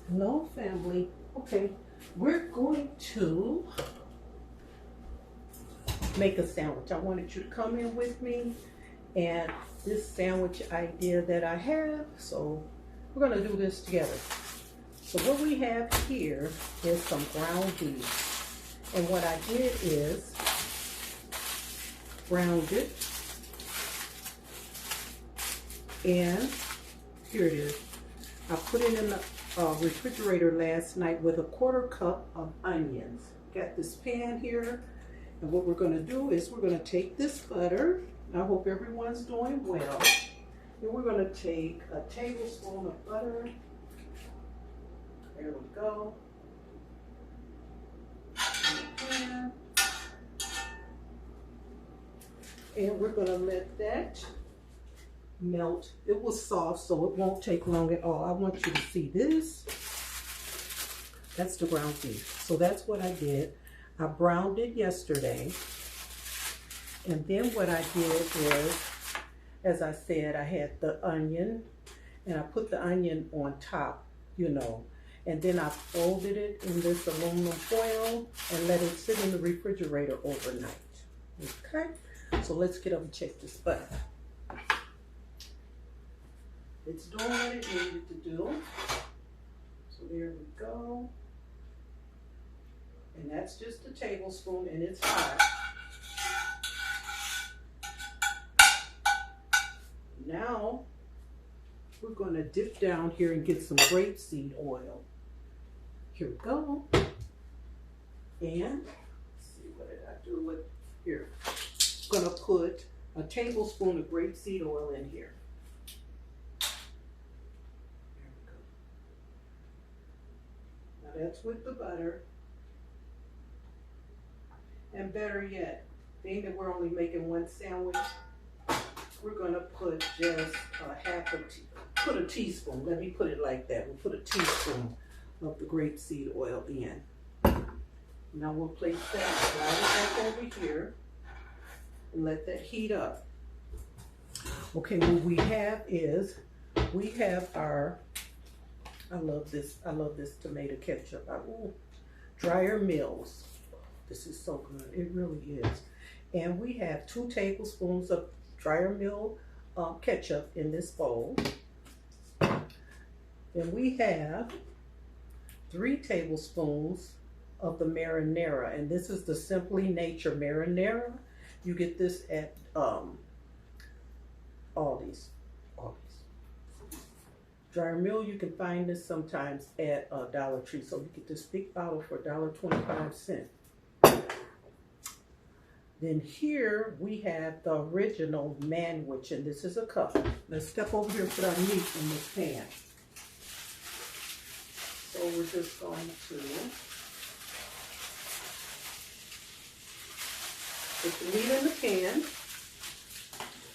No, family. Okay, we're going to make a sandwich. I wanted you to come in with me and this sandwich idea that I have. So we're going to do this together. So what we have here is some ground beef. And what I did is ground it. And here it is. I put it in the refrigerator last night with a 1/4 cup of onions. Got this pan here, and what we're going to do is we're going to take this butter. I hope everyone's doing well. And we're going to take a tablespoon of butter. There we go. And we're going to let that melt. It was soft, so it won't take long at all. I want you to see this. That's the ground beef. So that's what I did. I browned it yesterday. And then what I did is, as I said, I had the onion, and I put the onion on top, you know, and then I folded it in this aluminum foil and let it sit in the refrigerator overnight. Okay, so let's get up and check this butter. It's doing what it needed to do. So there we go. And that's just a tablespoon, and it's hot. Now, we're going to dip down here and get some grapeseed oil. Here we go. And, let's see, what did I do with, here. I'm going to put a tablespoon of grapeseed oil in here. There we go. Now that's with the butter. And better yet, being that we're only making one sandwich, we're going to put just put a teaspoon. Let me put it like that. We'll put a teaspoon of the grapeseed oil in. Now we'll place that, slide it back over here, and let that heat up. Okay, what we have is, we have our, I love this tomato ketchup. Dryer Mills. This is so good. It really is. And we have 2 tablespoons of Dryer Mill ketchup in this bowl. Then we have 3 tablespoons of the marinara, and this is the Simply Nature marinara. You get this at Aldi's. Dryer Mill, you can find this sometimes at Dollar Tree. So you get this big bottle for $1.25. Then here we have the original manwich, and this is a cup. Let's step over here and put our meat in this pan. So we're just going to put the meat in the pan.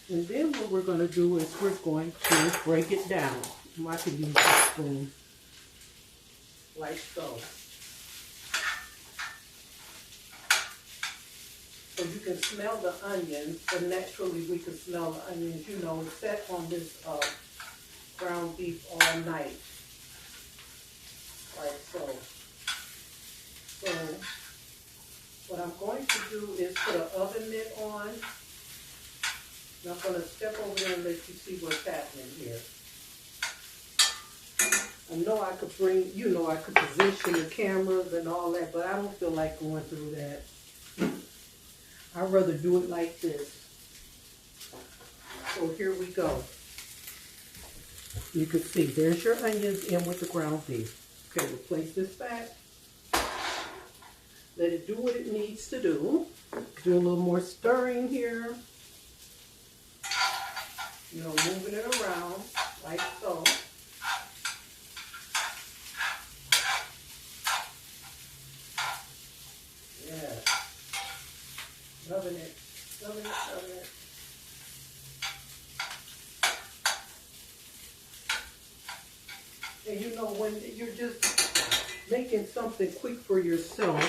And then what we're going to do is we're going to break it down. I can use a spoon, like so. So you can smell the onions, and naturally we can smell the onions. You know, it's set on this ground beef all night, like so. So what I'm going to do is put an oven mitt on. And I'm going to step over there and let you see what's happening here. I know I could bring, you know, I could position the cameras and all that, but I don't feel like going through that. I'd rather do it like this. So here we go. You can see there's your onions in with the ground beef. Okay, we'll place this back. Let it do what it needs to do. Do a little more stirring here. You know, moving it around like so. Yeah. Loving it. Loving it, loving it. And you know, when you're just making something quick for yourself,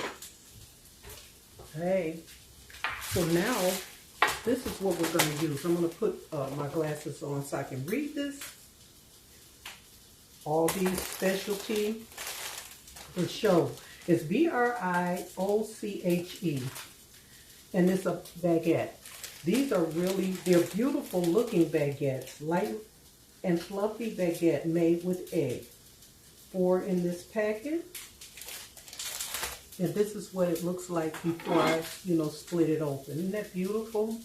hey, so now this is what we're going to use. I'm going to put my glasses on so I can read this. all these specialty. The show is Brioche, and it's a baguette. These are really, they're beautiful looking baguettes, light and fluffy baguette made with egg. 4 in this packet. And this is what it looks like before I, split it open. Isn't that beautiful?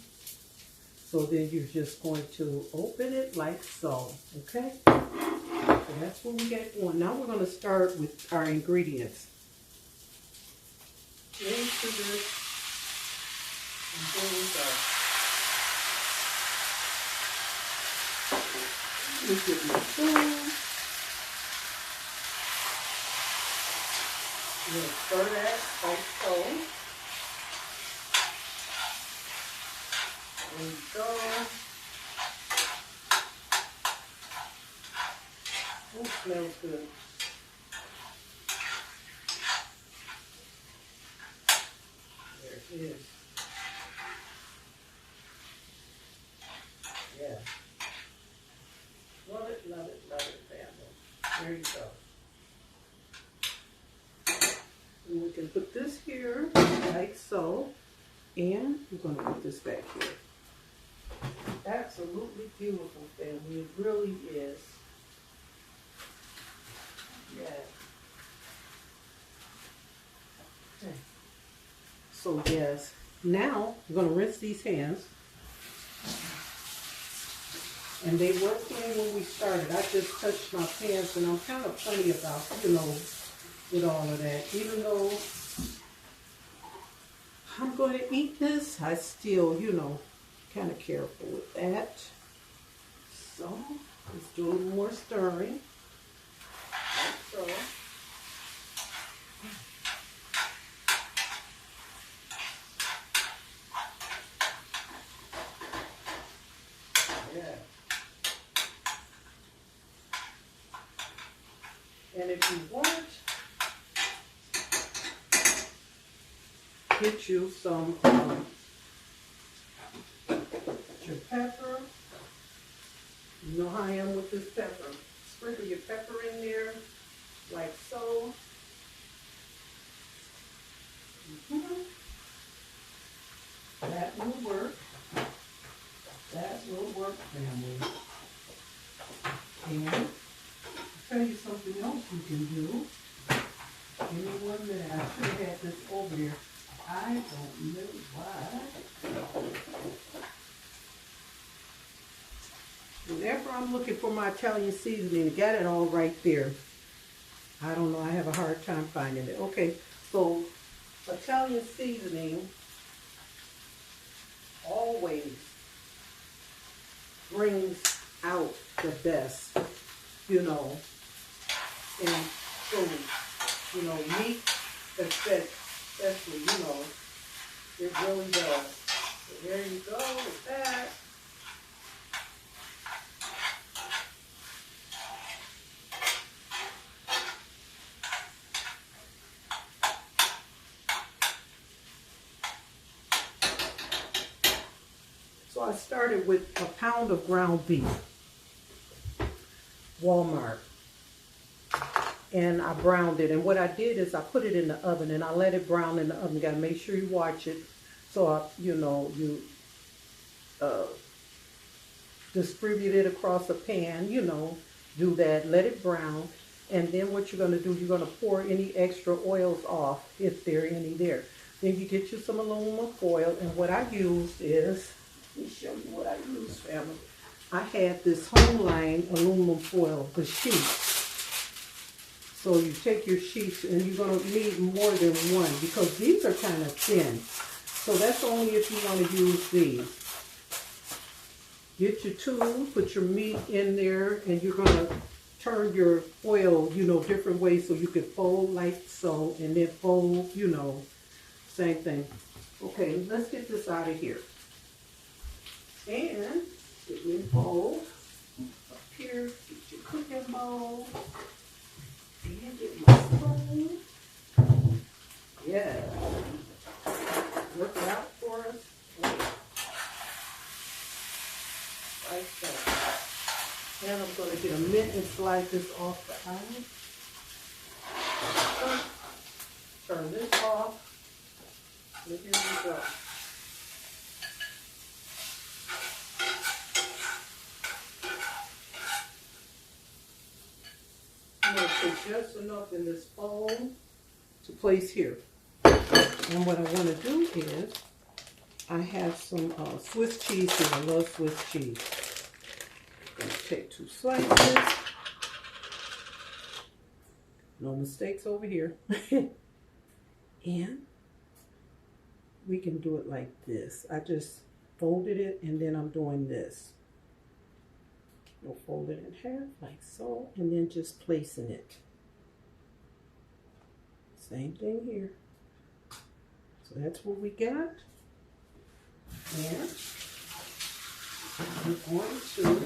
So then you're just going to open it like so, okay? So that's what we got going. Now we're going to start with our ingredients. Into this, and there we go. Let me get my spoon. I'm going to stir that like so. There we go. Oh, it smells good. There it is. Yeah. Love it, love it, love it, family. There you go. And we can put this here like so. And we're going to put this back here. Absolutely beautiful, family. It really is. Yeah. Okay. So yes, now I'm going to rinse these hands. And they were clean when we started. I just touched my pants, and I'm kind of funny about, with all of that. Even though I'm going to eat this, I still, kind of careful with that. So let's do a little more stirring. Like so. Yeah. And if you want, get you some your pepper. You know how I am with this pepper. Sprinkle your pepper in there, like so. That will work. That will work, family. And I'll tell you something else you can do. Give me 1 minute. I should have had this over there. I don't know why. Whenever I'm looking for my Italian seasoning, I got it all right there. I don't know. I have a hard time finding it. Okay, so Italian seasoning always brings out the best, in food. Meat, especially, it really does. So there you go with that. So I started with a pound of ground beef, Walmart, and I browned it. And what I did is I put it in the oven and I let it brown in the oven. You got to make sure you watch it. So, you distribute it across a pan, do that, let it brown. And then what you're going to do, you're going to pour any extra oils off if there are any there. Then you get you some aluminum foil. And what I used is, let me show you what I used, family. I had this Homeline aluminum foil, the sheets. So you take your sheets, and you're going to need more than one because these are kind of thin. So that's only if you want to use these. Get your tool, put your meat in there, and you're going to turn your foil, different ways so you can fold like so, and then fold, same thing. Okay, let's get this out of here. And get your bowl up here, get your cooking bowl, and get my spoon. Yeah. Work it out for us. Like that. And I'm going to to get a mint and slide this off the eye. Turn this off. And here we go. I'm going to put just enough in this bowl to place here. And what I want to do is, I have some Swiss cheese here. I love Swiss cheese. I'm going to take 2 slices. No mistakes over here. And we can do it like this. I just folded it and then I'm doing this. We'll fold it in half like so and then just placing it. Same thing here. So that's what we got. And we're going to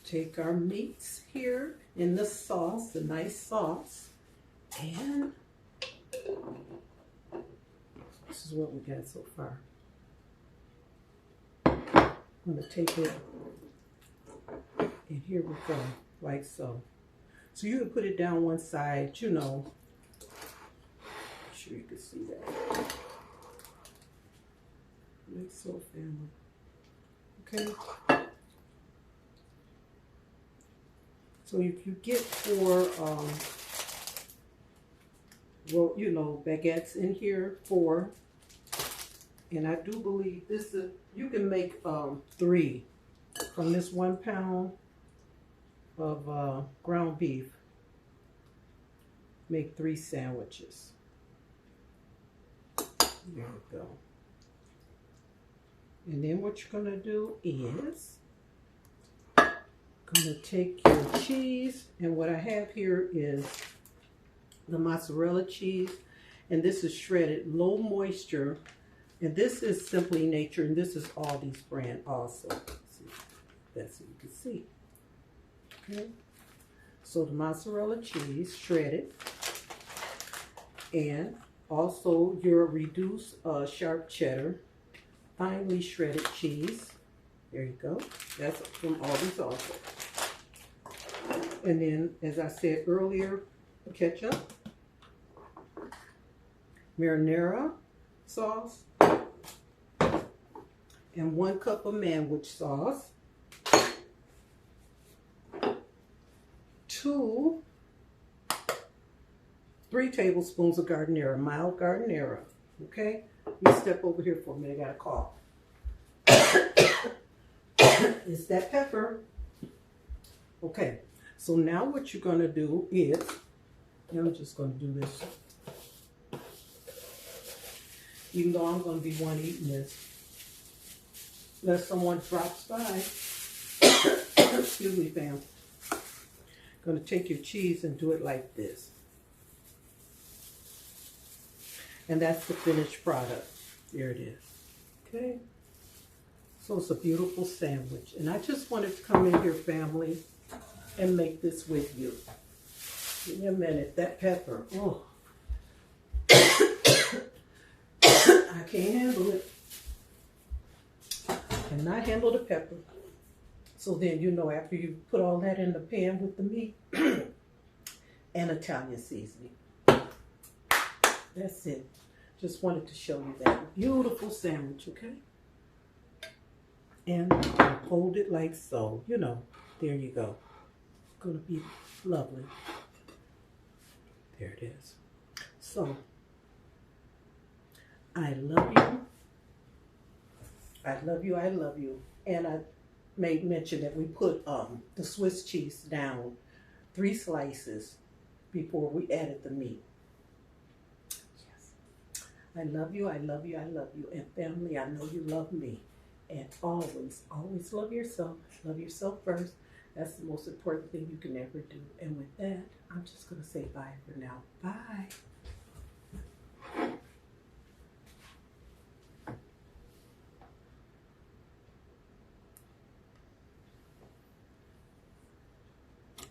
take our meats here in the sauce, the nice sauce, and this is what we got so far. I'm going to take it, and here we go, like so. So you can put it down one side, you know. Make sure you can see that. Like so, family. Okay. So if you get 4, well, you know, baguettes in here, 4. And I do believe this is, you can make 3 from this 1 pound of ground beef. Make 3 sandwiches. There we go. And then what you're gonna do is, gonna take your cheese, and what I have here is the mozzarella cheese, and this is shredded, low moisture, and this is Simply Nature, and this is Aldi's brand also. See, that's what you can see. Okay, so the mozzarella cheese, shredded, and also your reduced sharp cheddar, finely shredded cheese. There you go. That's from Aldi's also. And then, as I said earlier, ketchup, marinara sauce, and 1 cup of manwich sauce, 3 tablespoons of giardiniera, mild giardiniera. Okay? You step over here for a minute, I got a cough. It's that pepper. Okay, so now what you're going to do is, I'm just going to do this. Even though I'm going to be one eating this, unless someone drops by. Excuse me, fam. Going to take your cheese and do it like this. And that's the finished product. There it is. Okay. So it's a beautiful sandwich. And I just wanted to come in here, family, and make this with you. Give me a minute. That pepper. Oh. I can't handle it. Cannot handle the pepper. So then, you know, after you put all that in the pan with the meat and Italian seasoning. That's it. Just wanted to show you that beautiful sandwich, okay? And hold it like so. You know, there you go. Gonna be lovely. There it is. So, I love you. I love you. I love you. And I made mention that we put the Swiss cheese down 3 slices before we added the meat. Yes. I love you. I love you. I love you. And family, I know you love me. And always, always love yourself. Love yourself first. That's the most important thing you can ever do. And with that, I'm just going to say bye for now. Bye.